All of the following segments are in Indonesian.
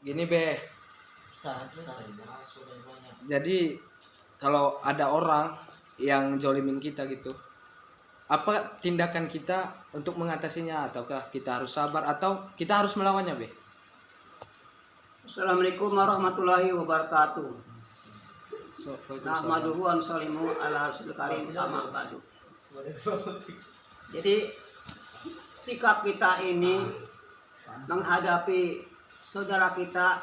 Gini be, jadi kalau ada orang yang jolimin kita gitu, apa tindakan kita untuk mengatasinya? Ataukah kita harus sabar atau kita harus melawannya be? Assalamualaikum warahmatullahi wabarakatuh. Nahmaduhu wa nusallimu ala rasulil karim amma ba'du. Jadi sikap kita ini menghadapi saudara kita,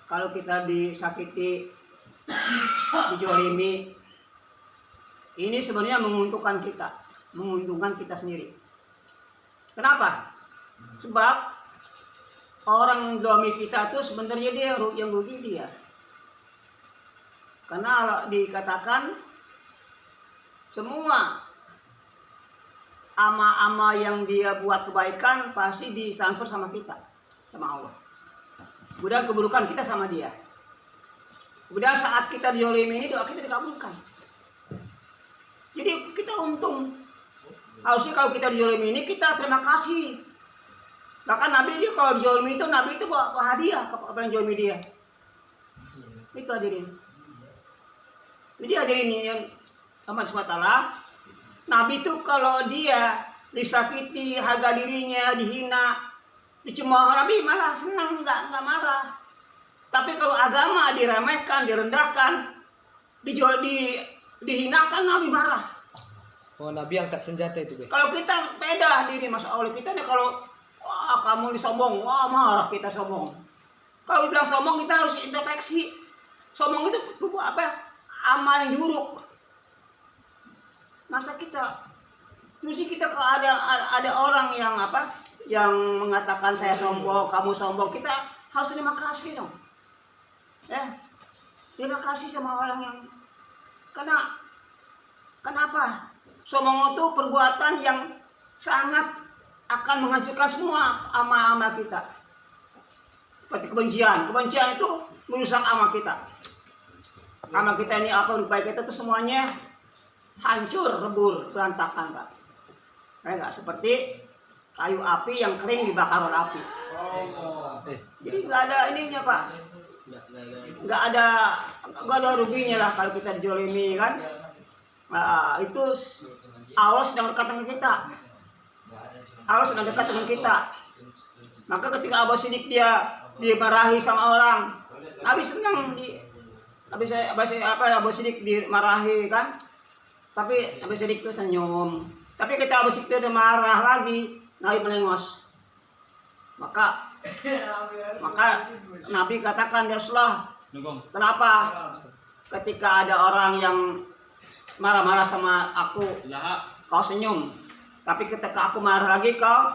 kalau kita disakiti, dijolimi, ini sebenarnya menguntungkan kita sendiri. Kenapa? Sebab orang domi kita itu sebenarnya dia yang rugi dia. Karena dikatakan semua ama-ama yang dia buat kebaikan pasti ditransfer sama kita, sama Allah. Kemudian keburukan kita sama dia. Kemudian saat kita dizolimi ini doa kita dikabulkan. Jadi kita untung. Harusnya kalau kita dizolimi ini kita terima kasih. Bahkan Nabi dia kalau dizolimi itu Nabi itu bawa hadiah kepada yang zolimi dia. Itu hadirin. Jadi hadirin yang amat SWT, Nabi itu kalau dia disakiti, harga dirinya dihina, dicemooh, Nabi malah senang, nggak marah. Tapi kalau agama diremehkan, direndahkan, dihinakan, Nabi marah. Oh, Nabi angkat senjata itu be. Kalau kita beda diri, Masya Allah, kita nih kalau wah kamu disombong, wah marah kita sombong. Kalau bilang sombong kita harus introspeksi. Sombong itu berupa apa? Amal yang buruk. Masa kita kalau ada orang yang apa? Yang mengatakan saya sombong, kamu sombong, kita harus terima kasih dong. Terima kasih sama orang yang kenapa? Sombong itu perbuatan yang sangat akan menghancurkan semua amal-amal kita. Seperti kebencian itu merusak amal kita. Amal kita ini apa baik kita itu semuanya hancur, lebur, berantakan Pak. Enggak seperti kayu api yang kering dibakar oleh api. Jadi nggak ada ininya Pak. Nggak ada ruginya lah kalau kita dijolimi kan. Nah, itu Allah sedang dekat dengan kita. Allah sedang dekat dengan kita. Maka ketika Abu Siddiq dia dimarahi sama orang, Nabi senang Abu Siddiq dimarahi kan. Tapi Abu Siddiq itu senyum. Tapi ketika Abu Siddiq itu marah lagi, Nabi melengos. Maka Nabi katakan, ya Rasulullah, kenapa ketika ada orang yang marah-marah sama aku, kau senyum, tapi ketika aku marah lagi kau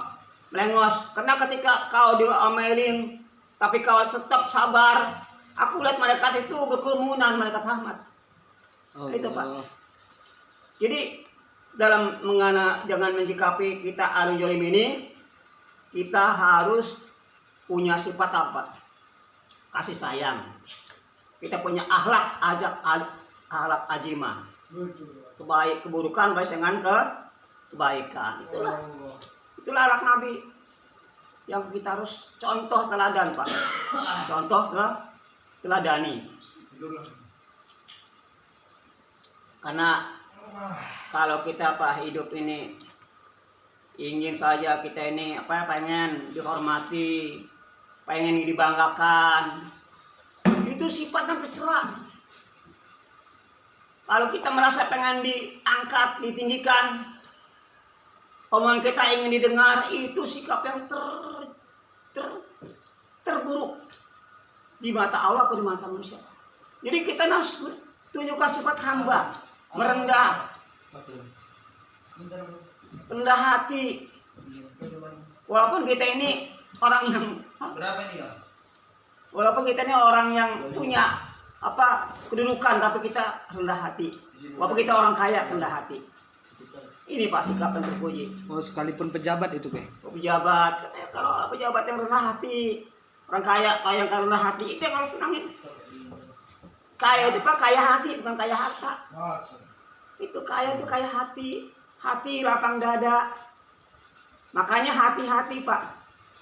melengos? Karena ketika kau diomelin tapi kau tetap sabar, aku lihat malaikat itu berkerumunan, malaikat rahmat. Itu Pak. Jadi dalam jangan mencikapi kita anu jolim ini, kita harus punya sifat apa? Kasih sayang. Kita punya akhlak ajimah. Keburukan baik dengan kebaikan. Itulah akhlak Nabi yang kita harus contoh teladan Pak. Contoh teladani. Karena kalau kita hidup ini ingin saja kita ini pengen dihormati, pengen dibanggakan, itu sifat yang tercela. Kalau kita merasa pengen diangkat, ditinggikan, omongan kita ingin didengar, itu sikap yang terburuk di mata Allah atau di mata manusia. Jadi kita harus tunjukkan sifat hamba, merendah hati. Walaupun kita ini orang yang punya kedudukan, tapi kita rendah hati. Walaupun kita orang kaya, rendah hati. Ini Pak sikap yang terpuji. Oh, sekalipun pejabat itu be. Pejabat, kalau pejabat yang rendah hati, orang kaya yang rendah hati, itu yang harus senangin. Kaya itu Pak, kaya hati, bukan kaya harta. Itu kaya hati lapang dada. Makanya hati-hati Pak.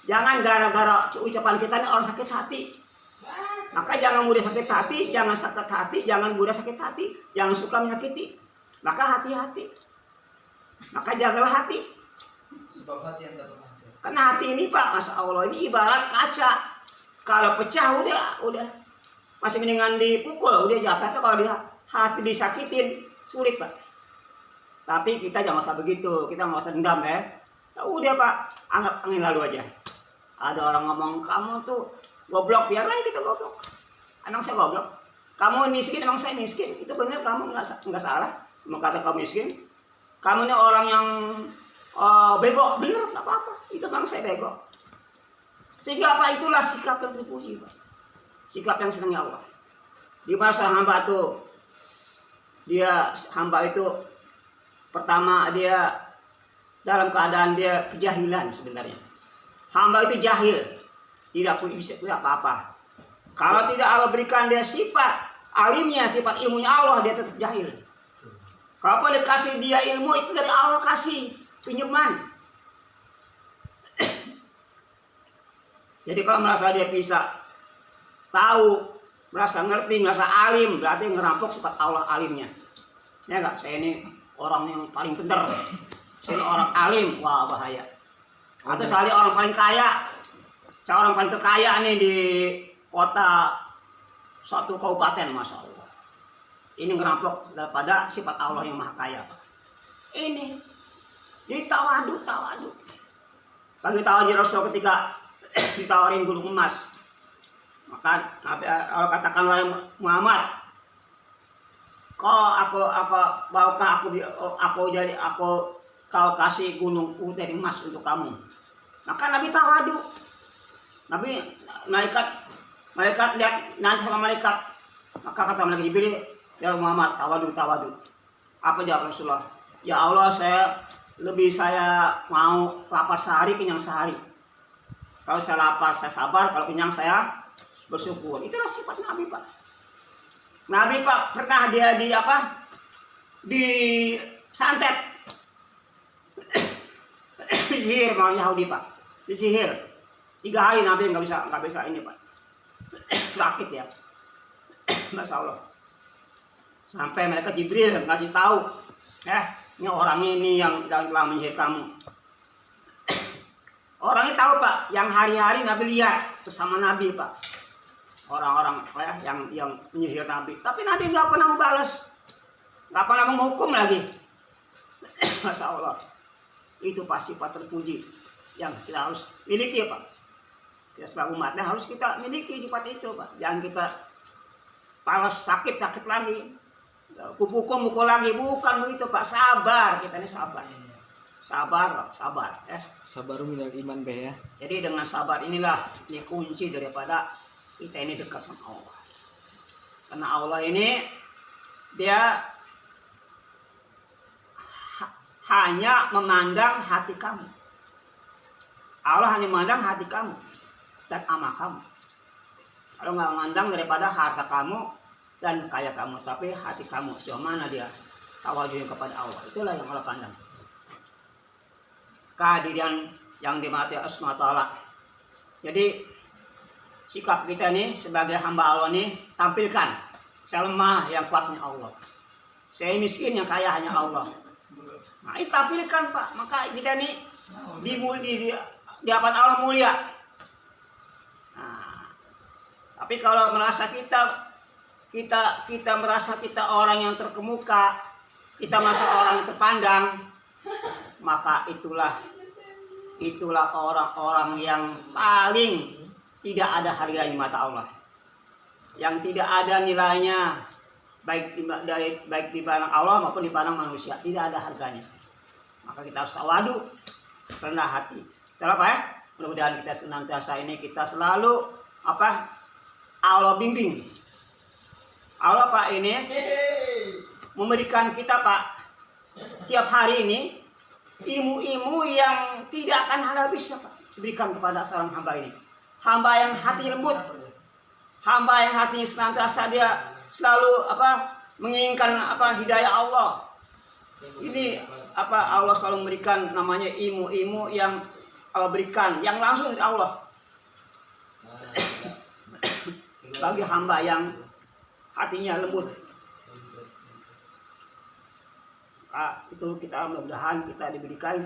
Jangan gara-gara ucapan kita ini orang sakit hati. Maka jangan mudah sakit hati, jangan mudah sakit hati, jangan suka menyakiti. Maka hati-hati. Maka jagalah hati. Sebab hati yang tak pernah hati. Karena hati ini Pak, Masya Allah, ini ibarat kaca. Kalau pecah udah. Masih mendingan dipukul, udah jatuh. Tapi kalau hati disakitin, sulit Pak. Tapi kita jangan usah begitu, kita nggak usah dendam ya. Udah Pak, anggap angin lalu aja. Ada orang ngomong, kamu tuh goblok, biarlah kita goblok. Emang saya goblok? Kamu miskin, emang saya miskin. Itu benar, kamu nggak salah. Mau kata kamu miskin. Kamu ini orang yang bego, bener, nggak apa-apa. Itu memang saya bego. Sehingga apa? Itulah sikap yang terpuji Pak. Sikap yang senangnya Allah. Di masa hamba itu pertama dia dalam keadaan dia kejahilan sebenarnya. Hamba itu jahil, tidak bisa apa-apa. Kalau tidak Allah berikan dia sifat alimnya, sifat ilmunya Allah, dia tetap jahil. Kalau dikasih dia ilmu itu dari Allah kasih pinjaman. Jadi kalau merasa dia bisa tahu, merasa ngerti, merasa alim, berarti ngerampok sifat Allah alimnya. Ya enggak, saya ini orang yang paling pintar. Saya ini orang alim, wah bahaya. Atau saya orang paling kaya. Saya orang paling terkaya nih di kota suatu kabupaten, Masya Allah. Ini ngerampok daripada sifat Allah yang maha kaya. Ini. Jadi tawadu. Bagi tawadu Rasul ketika ditawarin gunung emas. Maka Allah katakan oleh Muhammad, kau kasih gunung dari emas untuk kamu. Maka Nabi tawadu. Nabi malaikat lihat nanti sama malaikat. Maka kata malaikat Jibril, ya Muhammad, tawadu. Apa jawab Rasulullah? Ya Allah, saya mau lapar sehari, kenyang sehari. Kalau saya lapar saya sabar, kalau kenyang saya bersyukur. Itulah sifat Nabi Pak. Nabi Pak pernah dia disantet, disihir sama Yahudi Pak, disihir 3 hari Nabi nggak bisa ini Pak, sakit ya, Masya Allah. Sampai mereka Jibril ngasih tahu, ini orang ini yang telah menyihir kamu. Orangnya tahu Pak, yang hari-hari Nabi lihat bersama Nabi Pak, orang-orang yang menyihir Nabi. Tapi Nabi nggak pernah membalas, nggak pernah menghukum lagi. Masya Allah, itu pasti sifat terpuji yang kita harus miliki Pak. Kita sebagai umatnya harus kita miliki sifat itu Pak. Jangan kita balas sakit lagi, pukul lagi, bukan begitu Pak. Sabar, kita ini sabar. Sabar ya. Sabar minal iman ya. Jadi dengan sabar inilah kunci daripada kita ini dekat sama Allah. Karena Allah ini dia hanya memandang hati kamu. Allah hanya memandang hati kamu dan amal kamu. Kalau nggak memandang daripada harta kamu dan kaya kamu, tapi hati kamu sejauh mana dia tawadhunya kepada Allah. Itulah yang Allah pandang. Kehadiran yang dimati Allah SWT. Jadi sikap kita nih sebagai hamba Allah nih tampilkan, saya lemah, yang kuatnya Allah. Saya miskin, yang kaya hanya Allah. Nah, ini tampilkan Pak. Maka kita nih di hadapan Allah mulia. Nah, tapi kalau merasa kita merasa kita orang yang terkemuka, kita merasa orang yang terpandang, maka itulah orang-orang yang paling tidak ada harganya di mata Allah, yang tidak ada nilainya baik di pandang Allah maupun di pandang manusia, tidak ada harganya. Maka kita harus tawadu, rendah hati. Siapa ya? Mudah-mudahan kita senantiasa ini kita selalu Allah bimbing. Allah Pak ini memberikan kita Pak tiap hari ini ilmu-ilmu yang tidak akan habis Pak, diberikan kepada seorang hamba ini. Hamba yang hati lembut, hamba yang hatinya senantiasa dia selalu menginginkan hidayah Allah. Ini Allah selalu memberikan namanya ilmu-ilmu yang Allah berikan yang langsung dari Allah bagi hamba yang hatinya lembut. Itu kita mudah-mudahan kita diberikan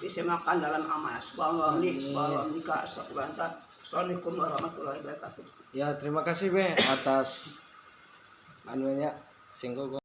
disemakan dalam amal. Assalamualaikum warahmatullahi wabarakatuh. Ya terima kasih Be atas anunya singgung.